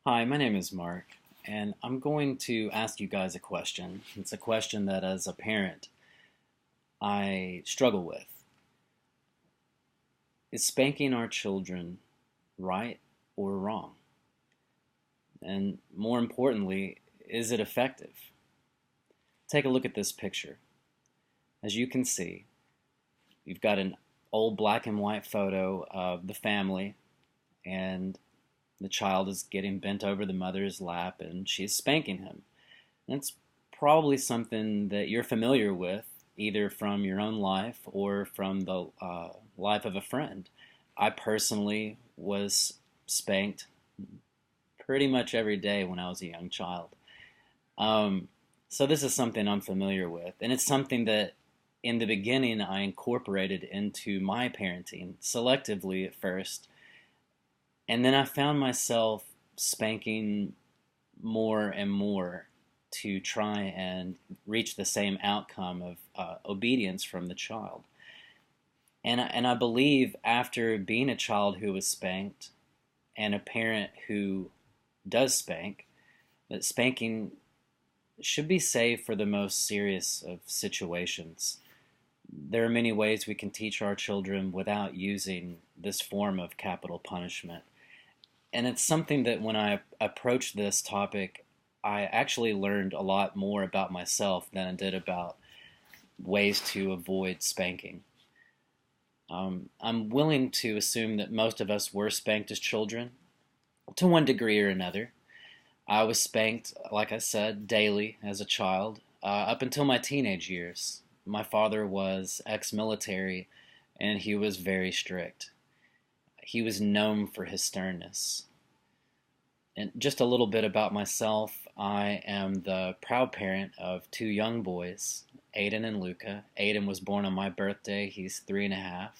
Hi, my name is Mark, and I'm going to ask you guys a question. It's a question that, as a parent, I struggle with. Is spanking our children right or wrong? And more importantly, is it effective? Take a look at this picture. As you can see, you've got an old black and white photo of the family, and the child is getting bent over the mother's lap, and she's spanking him. That's probably something that you're familiar with, either from your own life or from the life of a friend. I personally was spanked pretty much every day when I was a young child. Um, so this is something I'm familiar with, and it's something that in the beginning I incorporated into my parenting selectively at first, and then I found myself spanking more and more to try and reach the same outcome of obedience from the child. And I believe after being a child who was spanked and a parent who does spank, that spanking should be saved for the most serious of situations. There are many ways we can teach our children without using this form of capital punishment. And it's something that when I approached this topic, I actually learned a lot more about myself than I did about ways to avoid spanking. I'm willing to assume that most of us were spanked as children to one degree or another. I was spanked, like I said, daily as a child up until my teenage years. My father was ex-military and he was very strict. He was known for his sternness. And just a little bit about myself, I am the proud parent of two young boys, Aiden and Luca. Aiden was born on my birthday. He's 3.5.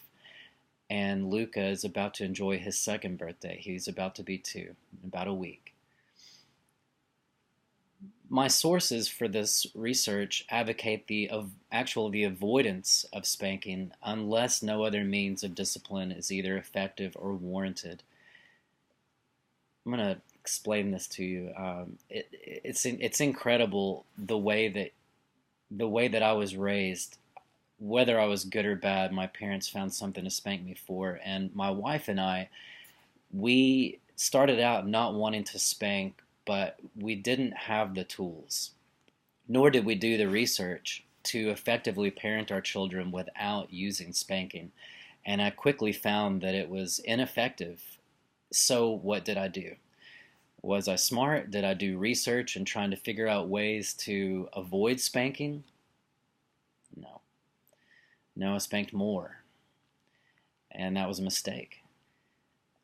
And Luca is about to enjoy his second birthday. He's about to be 2 in about a week. My sources for this research advocate the avoidance of spanking unless no other means of discipline is either effective or warranted. I'm going to explain this to you. It's incredible the way that I was raised. Whether I was good or bad, my parents found something to spank me for, and my wife and I, we started out not wanting to spank, but we didn't have the tools, nor did we do the research to effectively parent our children without using spanking. And I quickly found that it was ineffective. So what did I do? Was I smart? Did I do research and trying to figure out ways to avoid spanking? No. No, I spanked more, and that was a mistake.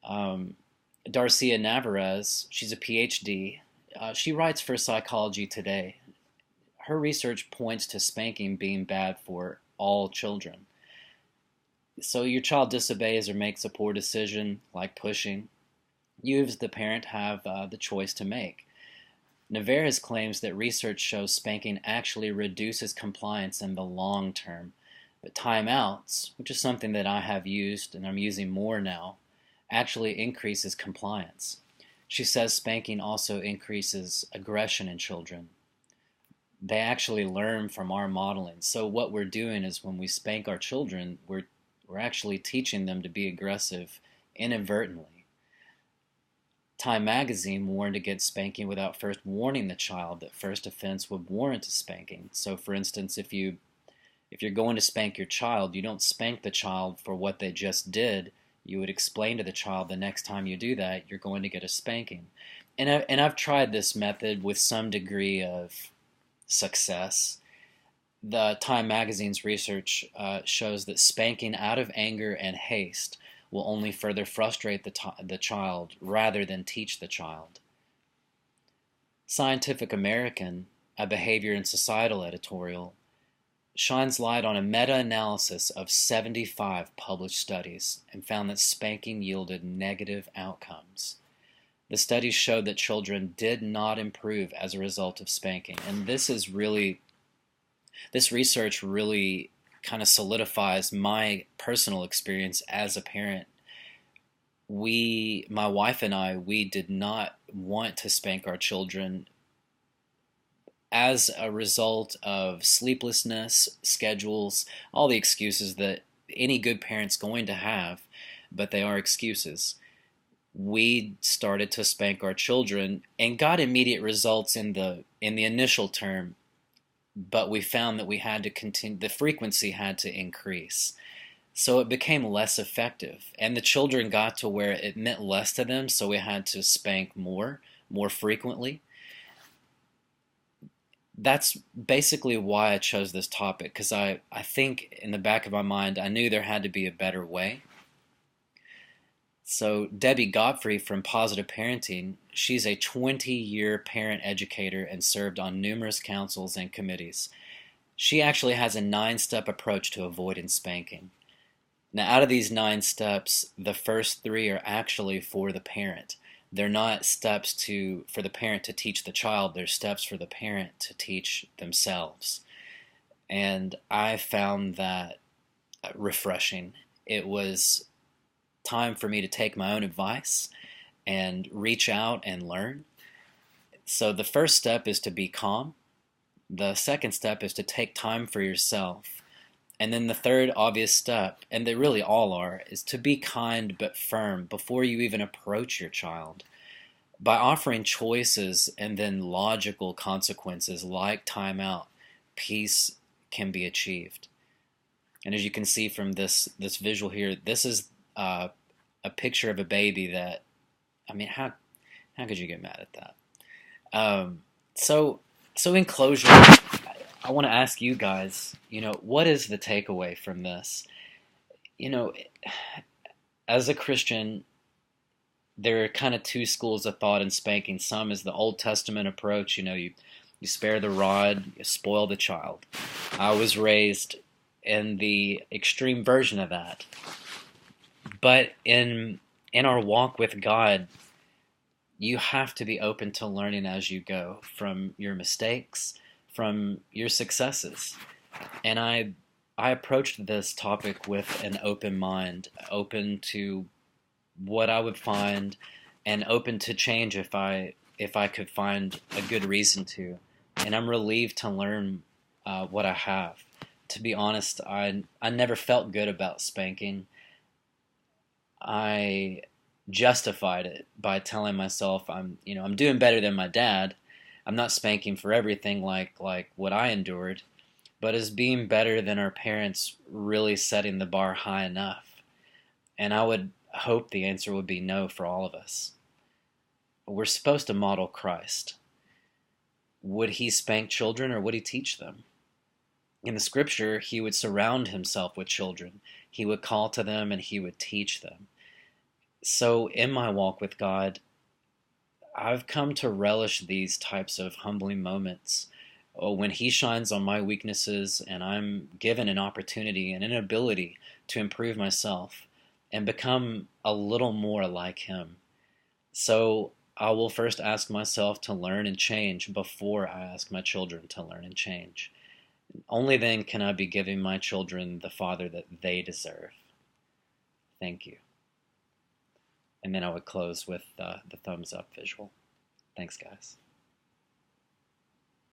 Um, Darcia Navarez, she's a PhD. She writes for Psychology Today. Her research points to spanking being bad for all children. So your child disobeys or makes a poor decision, like pushing. You as the parent have the choice to make. Navarez claims that research shows spanking actually reduces compliance in the long term, but timeouts, which is something that I have used and I'm using more now, actually increases compliance. She says spanking also increases aggression in children. They actually learn from our modeling. So what we're doing is when we spank our children, we're actually teaching them to be aggressive inadvertently. Time magazine warned against spanking without first warning the child that first offense would warrant a spanking. So for instance, if you're going to spank your child, you don't spank the child for what they just did. You would explain to the child the next time you do that, you're going to get a spanking. And I've tried this method with some degree of success. The Time magazine's research shows that spanking out of anger and haste will only further frustrate the child rather than teach the child. Scientific American, a behavior and societal editorial, shines light on a meta-analysis of 75 published studies and found that spanking yielded negative outcomes. The studies showed that children did not improve as a result of spanking, and this research really kind of solidifies my personal experience as a parent. my wife and I, we did not want to spank our children as a result of sleeplessness, schedules, all the excuses that any good parent's going to have, but they are excuses. We started to spank our children and got immediate results in the initial term, but we found that we had to continue, the frequency had to increase. So it became less effective, and the children got to where it meant less to them, so we had to spank more frequently. That's basically why I chose this topic, because I think in the back of my mind I knew there had to be a better way. So Debbie Godfrey from Positive Parenting, she's a 20-year parent educator and served on numerous councils and committees. She actually has a 9-step approach to avoiding spanking. Now, out of these 9 steps, the first 3 are actually for the parent. They're not steps for the parent to teach the child. They're steps for the parent to teach themselves. And I found that refreshing. It was time for me to take my own advice and reach out and learn. So the first step is to be calm. The second step is to take time for yourself. And then the third obvious step, and they really all are, is to be kind but firm before you even approach your child. By offering choices and then logical consequences like timeout, peace can be achieved. And as you can see from this visual here, this is a picture of a baby that, I mean, how could you get mad at that? So in closure, I want to ask you guys, what is the takeaway from this? As a Christian, there are kind of 2 schools of thought in spanking. Some is the Old Testament approach, you spare the rod, you spoil the child. I was raised in the extreme version of that. But in our walk with God, you have to be open to learning as you go from your mistakes, from your successes. And I approached this topic with an open mind, open to what I would find, and open to change if I could find a good reason to. And I'm relieved to learn what I have. To be honest, I never felt good about spanking. I justified it by telling myself I'm doing better than my dad. I'm not spanking for everything like what I endured, but as being better than our parents, really setting the bar high enough. And I would hope the answer would be no for all of us. We're supposed to model Christ. Would he spank children or would he teach them? In the scripture, he would surround himself with children. He would call to them and he would teach them. So in my walk with God, I've come to relish these types of humbling moments when he shines on my weaknesses and I'm given an opportunity and an ability to improve myself and become a little more like him. So I will first ask myself to learn and change before I ask my children to learn and change. Only then can I be giving my children the father that they deserve. Thank you. And then I would close with the thumbs up visual. Thanks, guys.